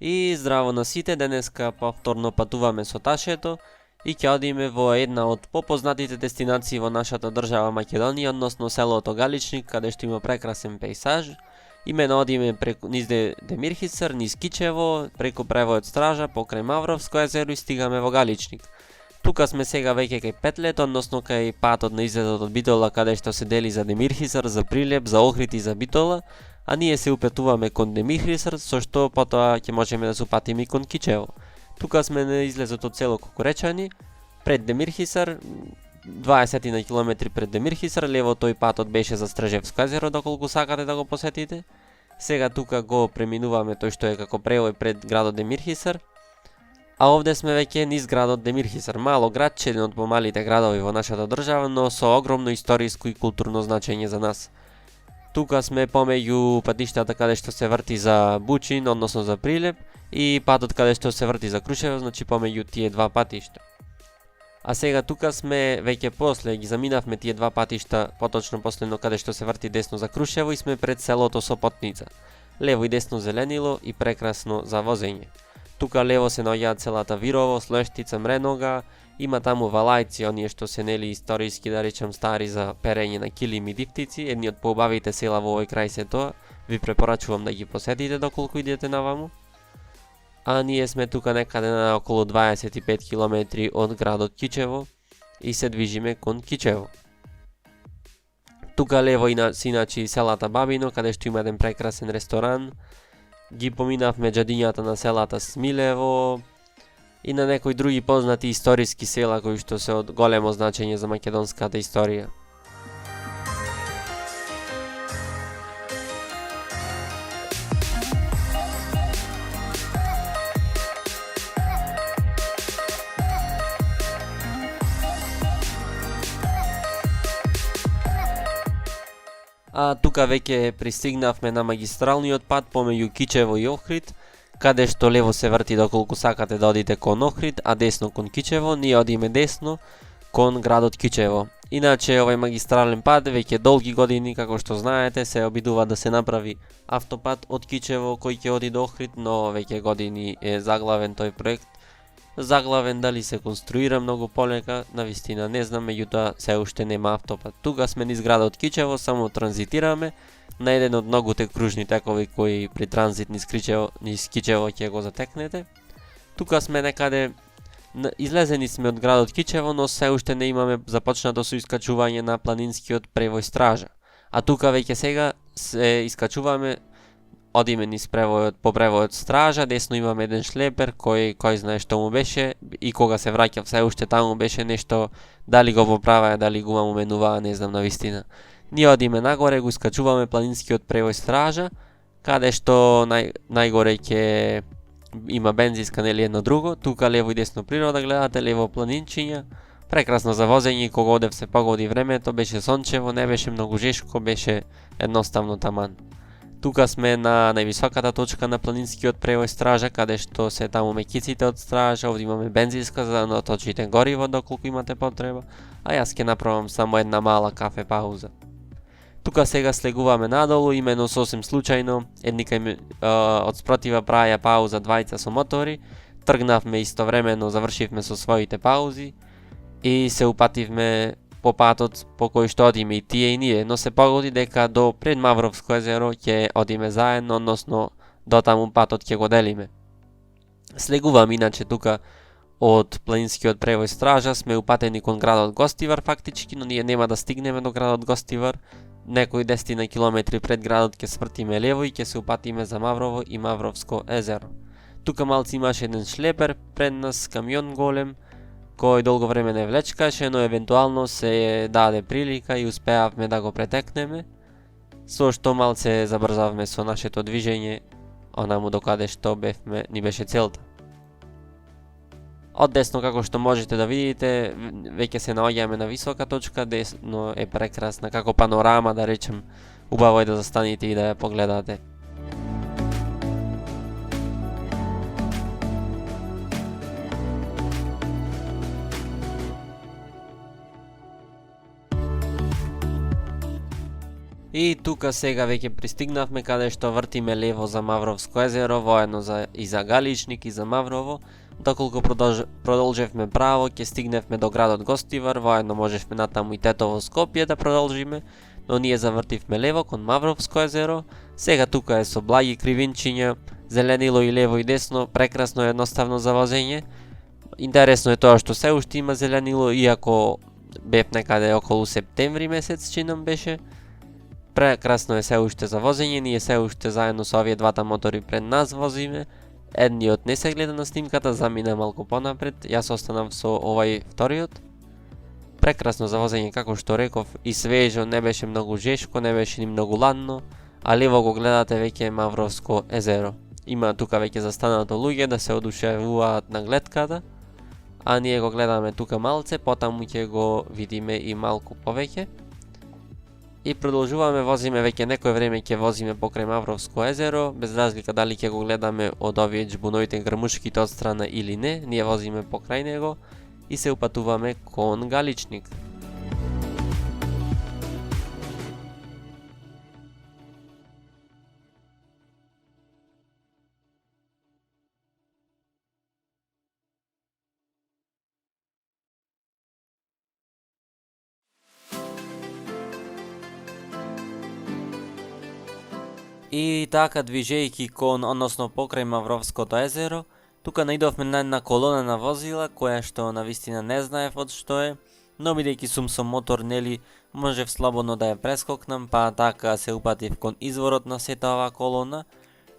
И здраво на сите, денеска повторно патуваме со Ташето и ќе одиме во една од попознатите дестинации во нашата држава Македонија, односно селото Галичник, каде што има прекрасен пејсаж. Имено одиме низ Демирхисар, низ Кичево, преку превојот Стража, покрај Мавровско езеро и стигаме во Галичник. Тука сме сега веќе кај Петлет, односно кај патот на излезот од Битола, каде што се дели за Демирхисар, за Прилеп, за Охрид и за Битола, а ние се упетуваме кон Демирхисар, со што потоа ќе можеме да се упатиме и кон Кичево. Тука сме на излезот од село Кокоречани, пред Демирхисар, 20 на километри пред Демирхисар, лево тој патот беше за Стражевско езеро, доколку сакате да го посетите. Сега тука го преминуваме тој што е како превој пред градот Демирхисар. А овде сме веќе низ градот Демирхисар, мало градче, еден од помалите градови во нашата држава, но со огромно историско и културно значење за нас. Тука сме помеѓу патиштата каде што се врти за Бучин, односно за Прилеп, и патот каде што се врти за Крушево, значи помеѓу тие два патишта. А сега тука сме веќе после, ги заминавме тие два патишта, поточно последно каде што се врти десно за Крушево и сме пред селото Сопотница. Лево и десно зеленило и прекрасно за возење. Тука лево се наоѓаат селата Вирово, Слоештица, Мренога, има таму валајци, оние што се нели историски, да речем, стари за перење на килими и дифтици, едни од поубавите села во овој крај се тоа, ви препорачувам да ги посетите доколку идете наваму. А ние сме тука некаде на околу 25 километри од градот Кичево и се движиме кон Кичево. Тука лево иначе селата Бабино, каде што има еден прекрасен ресторан. Ги поминавме џадињата на селата Смилево и на некои други познати историски села кои што се од големо значење за македонската историја. А тука веќе пристигнавме на магистралниот пат помеѓу Кичево и Охрид, каде што лево се врти доколку сакате да одите кон Охрид, а десно кон Кичево. Ние одиме десно кон градот Кичево. Иначе овој магистрален пат веќе долги години, како што знаете, се обидува да се направи автопат од Кичево кој ќе оди до Охрид, но веќе години е заглавен тој проект. Заглавен, дали се конструира многу полека, навистина не знам, меѓутоа се уште нема автопат. Тука сме низ градот Кичево, само транзитираме на еден од многуте кружни текови кои при транзит низ Кичево ќе го затекнете. Тука сме некаде, излезени сме од градот Кичево, но се уште не имаме започнато со искачување на планинскиот превој Стража. А тука веќе сега се искачуваме, одиме низ по превојот Стража, десно имаме еден шлепер кој знае што му беше и кога се враќав се уште таму беше нешто, дали го поправаа, дали го уменуваа, не знам навистина. Ние одиме нагоре, го искачуваме планинскиот превој Стража, каде што најгоре ќе има бензиска, нели едно друго, тука лево и десно природа гледате, лево планинчиња, прекрасно за возење, кога одев се погоди времето, беше сончево, не беше многу жешко, беше едноставно таман. Тука сме на највисоката точка на планинскиот превој Стража, каде што се таму меќиците од Стража, овде имаме бензинска за да наточите гориво доколку имате потреба, а јас ќе направам само една мала кафе пауза. Тука сега слегуваме надолу, имено сосем случајно, едни од спротива праја пауза двајца со мотори, тргнавме истовремено, завршивме со своите паузи и се упативме по патот по кој што одиме и тие и ние, но се погоди дека до пред Мавровско езеро ќе одиме заедно, односно до таму патот ќе го делиме. Слегувам иначе тука од планинскиот превој Стража, сме упатени кон градот Гостивар фактички, но ние нема да стигнеме до градот Гостивар. Некои 10 на километри пред градот ќе свртиме лево и ќе се упатиме за Маврово и Мавровско езеро. Тука малци имаше еден шлепер пред нас, камион голем, кој долго време не влечкаше, но евентуално се даде прилика и успеавме да го претекнеме, со што малце забрзавме со нашето движење, онаму докаде што ни беше целта. Од десно, како што можете да видите, веќе се наоѓаме на висока точка, десно е прекрасна како панорама, да речем, убаво е да застанете и да ја погледате. И тука сега веќе пристигнавме каде што вртиме лево за Мавровско езеро, воедно и за Галичник и за Маврово. Доколку продолжевме право, ќе стигневме до градот Гостивар, воедно можевме натаму и Тетово Скопје да продолжиме, но ние завртивме лево кон Мавровско езеро. Сега тука е со благи кривинчиња, зеленило и лево и десно, прекрасно е едноставно за возење. Интересно е тоа што се уште има зеленило, иако бев некаде околу септември месец, чинам беше. Прекрасно е се уште за возење, ние се уште заедно со овие двата мотори пред нас возиме. Едниот не се гледа на снимката, замина малку понапред, јас останав со овај вториот. Прекрасно за возење, како што реков, и свежо, не беше многу жешко, не беше ни многу ладно, а лево го гледате веќе Мавровско езеро. Има тука веќе застанато луѓе да се одушевуваат на гледката, а ние го гледаме тука малце, потаму ќе го видиме и малку повеќе. И продолжуваме, возиме веќе некој време ќе возиме покрај Мавровско езеро, без разлика дали ќе го гледаме од овие џбуновите грмушките од страна или не, ние возиме покрај него и се упатуваме кон Галичник. И така, движејќи кон, односно покрај Мавровското езеро, тука наидовме на една колона на возила, која што навистина не знаев од што е, но бидејќи сум со мотор, нели, можев слободно да ја прескокнам, па така се упатив кон изворот на сета оваа колона.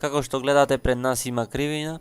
Како што гледате, пред нас има кривина,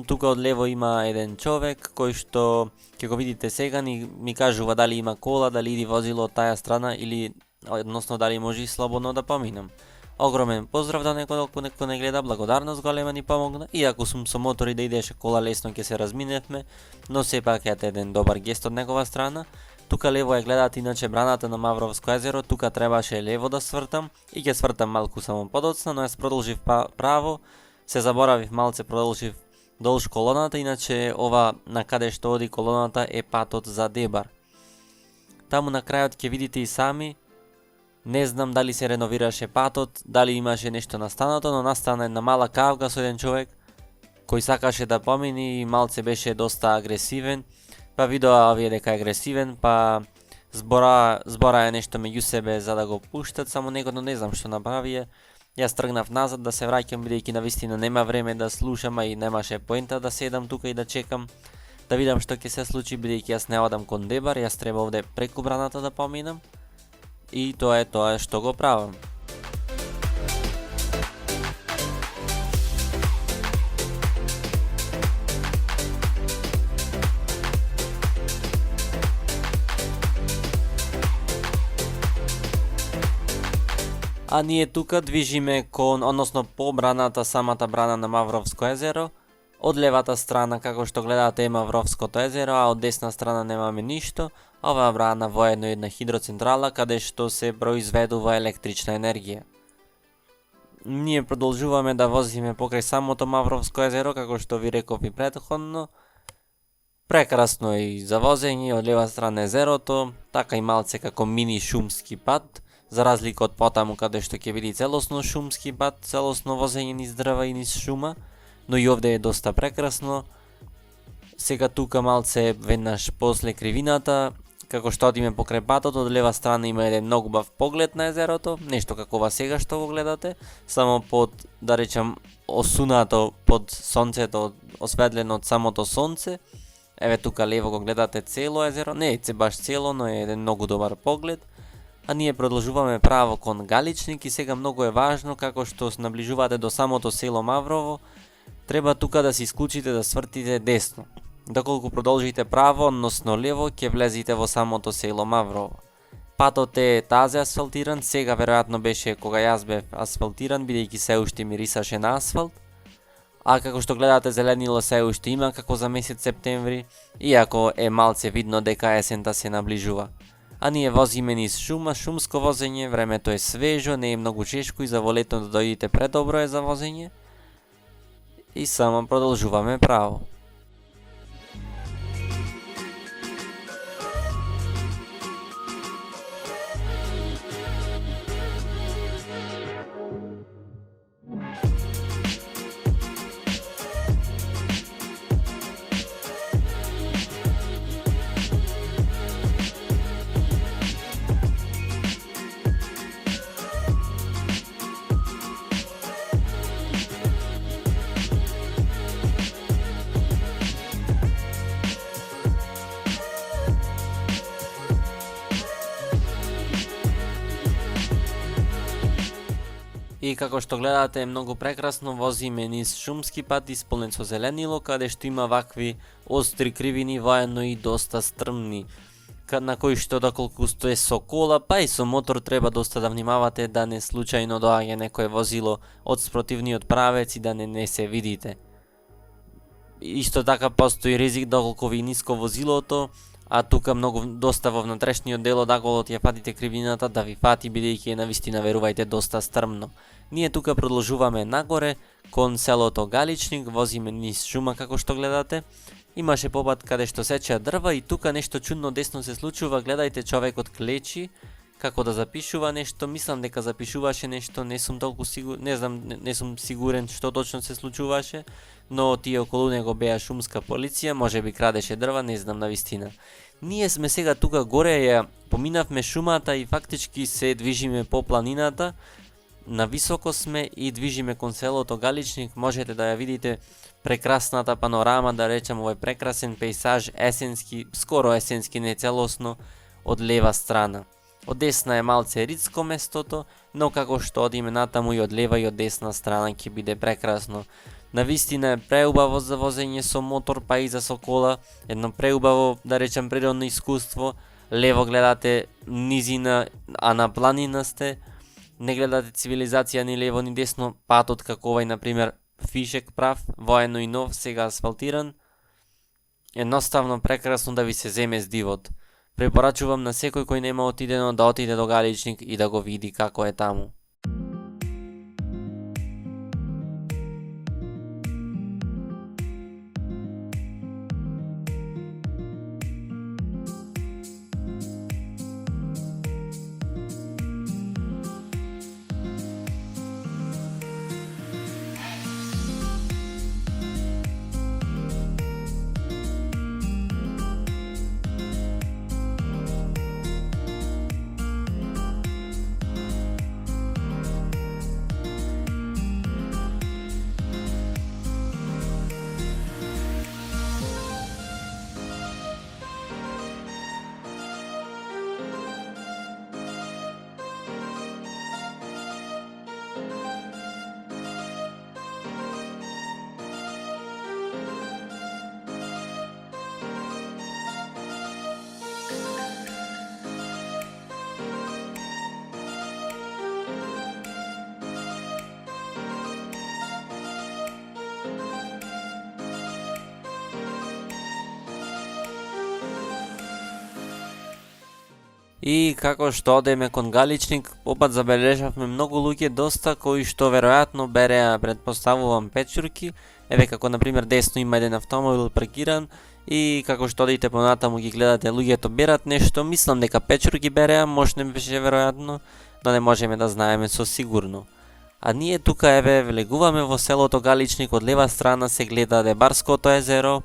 тука од лево има еден човек, кој што, ќе го видите сега, ми кажува дали има кола, дали иди возило од таја страна, или, односно, дали може слободно да поминам. Огромен поздрав да некој не гледа, благодарност голема ни помогна, иако сум со мотор и да идеше кола лесно ќе се разминевме, но сепак е еден добар гест од негова страна. Тука лево е гледат иначе браната на Мавровско езеро, тука требаше лево да свртам и ќе свртам малку само подоцна, но јас продолжив право, се заборавив малце, продолжив долж колоната, иначе ова на каде што оди колоната е патот за Дебар. Таму на крајот ќе видите и сами. Не знам дали се реновираше патот, дали имаше нешто настанато, но настана една мала кавга со еден човек кој сакаше да помини и малце беше доста агресивен, па видоа овие дека е агресивен, па збора е нешто меѓу себе за да го пуштат, само него, но не знам што направија. Јас тргнав назад да се враќам, бидејќи навистина нема време да слушам, а и немаше поента да седам тука и да чекам да видам што ќе се случи, бидејќи јас не одам кон Дебар, јас треба овде преку браната да поминам. И тоа е тоа што го правам. А ние тука движиме кон, односно по браната, самата брана на Мавровско езеро. Од левата страна, како што гледате, е Мавровското езеро, а од десна страна немаме ништо. Оваа брана воедно е една хидроцентрала каде што се произведува електрична енергија. Ние продолжуваме да возиме покрај самото Мавровско езеро, како што ви реков и претходно. Прекрасно е и за возење, од лева страна езерото, така и малце како мини шумски пат, за разлика од потаму каде што ќе види целосно шумски пат, целосно возење низ дрва и низ шума, но и овде е доста прекрасно. Сега тука малце веднаш после кривината, како што одиме покрај патот, од лева страна има еден многу бав поглед на езерото, нешто како ова сега што го гледате, само под, да речам, осунато под сонцето, осветлено од самото сонце. Еве тука лево го гледате цело езеро, не е баш цело, но е еден многу добар поглед. А ние продолжуваме право кон Галичник и сега многу е важно, како што се наближувате до самото село Маврово, треба тука да се исклучите да свртите десно. Доколку продолжите право, односно лево, ќе влезите во самото село Маврово. Патот е тазе асфалтиран, сега веројатно беше кога јас бев асфалтиран, бидејќи се уште мирисаше на асфалт. А како што гледате, зеленило се уште има како за месец септември, иако е малце видно дека есента се наближува. А ние возиме низ шума, шумско возење, времето е свежо, не е многу чешко и за во лето да дојдете предобро е за возење. И само продолжуваме право. И како што гледате е многу прекрасно, возиме низ шумски пат исполнет со зеленило, каде што има вакви остри кривини, воено и доста стрмни, на кои што доколку сте со кола, па и со мотор треба доста да внимавате да не случајно доаѓа некое возило од спротивниот правец и да не се видите. Исто така постои ризик доколку ви ниско возилото, а тука доста во внатрешниот дел од аголот ја фатите кривината да ви фати, бидејќи е навистина, верувајте, доста стрмно. Ние тука продолжуваме нагоре кон селото Галичник, возиме низ шума како што гледате. Имаше попат каде што сечеа дрва и тука нешто чудно десно се случува. Гледајте, човекот клечи како да запишува нешто. Мислам дека запишуваше нешто, не сум толку сигурен, не знам, не сум сигурен што точно се случуваше, но тие околу него беа шумска полиција, можеби крадеше дрва, не знам навистина. Ние сме сега тука горе, ја поминавме шумата и фактички се движиме по планината. На високо сме и движиме кон селото Галичник. Можете да ја видите прекрасната панорама, да речем, овој прекрасен пейсаж, есенски, скоро есенски, не целосно, од лева страна. Од десна е малце ридско местото, но како што одиме натаму и од лева и од десна страна ќе биде прекрасно. Навистина е преубаво за возење со мотор, па и за со кола, едно преубаво, да речем, природно искуство. Лево гледате низина, а на планина сте. Не гледате цивилизација ни лево ни десно, патот како овај, например, фишек прав, воено и нов, сега асфалтиран. Едноставно прекрасно да ви се земе с дивот. Препорачувам на секој кој нема отидено да отиде до Галичник и да го види како е таму. И како што одеме кон Галичник, опат забележавме многу луѓе доста кои што веројатно береа, предпоставувам, печурки. Еве како например десно има еден автомобил паркиран и како што одите понатаму ги гледате луѓето берат нешто, мислам дека печурки береа, може не беше веројатно, но не можеме да знаеме со сигурно. А ние тука еве влегуваме во селото Галичник, од лева страна се гледа Дебарското езеро,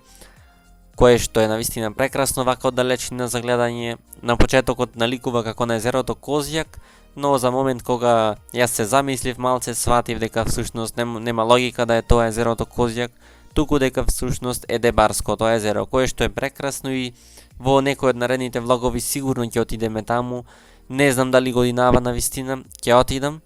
кое што е навистина прекрасно вака од далечина за гледање. На почетокот наликува како на езерото Козјак, но за момент кога јас се замислив малце, сватив дека всушност нема логика да е тоа езерото Козјак, туку дека всушност е Дебарското езеро, кое што е прекрасно и во некој од наредните влогови сигурно ќе отидеме таму. Не знам дали годинава навистина ќе отидам.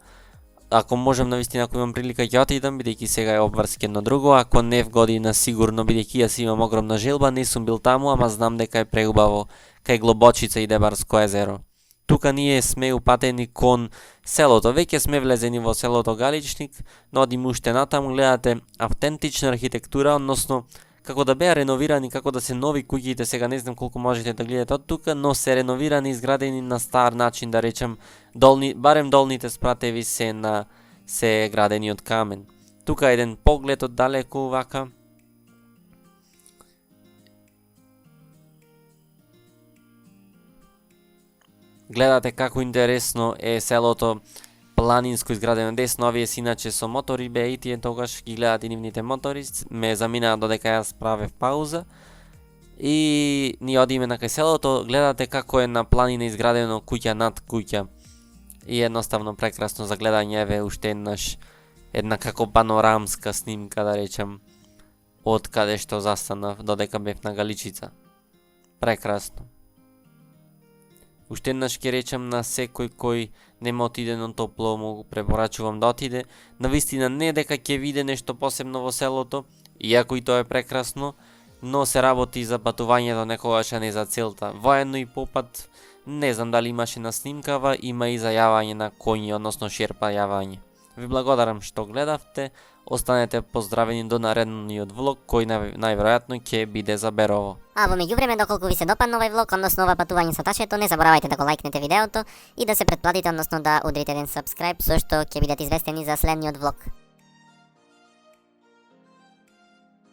Ако можам навистина, ако имам прилика ќе отидам, бидејќи сега е обврски едно друго, ако не в година сигурно, бидејќи јас имам огромна желба, не сум бил таму, ама знам дека е преубаво кај Глобочица и Дебарско езеро. Тука ние сме упатени кон селото, веќе сме влезени во селото Галичник, но одим уште натаму, гледате автентична архитектура, односно како да беа реновирани, како да се нови куќите, сега не знам колку можете да гледате од тука, но се реновирани, изградени на стар начин, да речем, барем долните спратеви се градени од камен. Тука еден поглед од далеку вака. Гледате како интересно е селото планинско изградено десно, овие си иначе со мотори беа и тие тогаш ги гледате нивните мотори, ме заминаа додека јас правев пауза. И ние одиме на кај селото, гледате како е на планина изградено куќа над куќа. И едноставно прекрасно за гледање, еве уште една како панорамска снимка, да речем, од каде што застанав додека бев на Галичица. Прекрасно. Уште еднаш ќе речам на секој кој нема отидено топло, му го препорачувам да отиде. Навистина не дека ќе види нешто посебно во селото, иако и тоа е прекрасно, но се работи за патувањето некогаш, а не за целта. Воено и попат, не знам дали имаше на снимкава, има и за јавање на коњи, односно шерпа јавање. Ви благодарам што гледавте, останете поздравени до наредниот влог кој најверојатно ќе биде за Берово. А во меѓувреме, доколку ви се допадна овој влог, односно ова патување со ташето, не заборавајте да го лајкнете видеото и да се претплатите, односно да удрите еден subscribe, со што ќе бидете известени за следниот влог.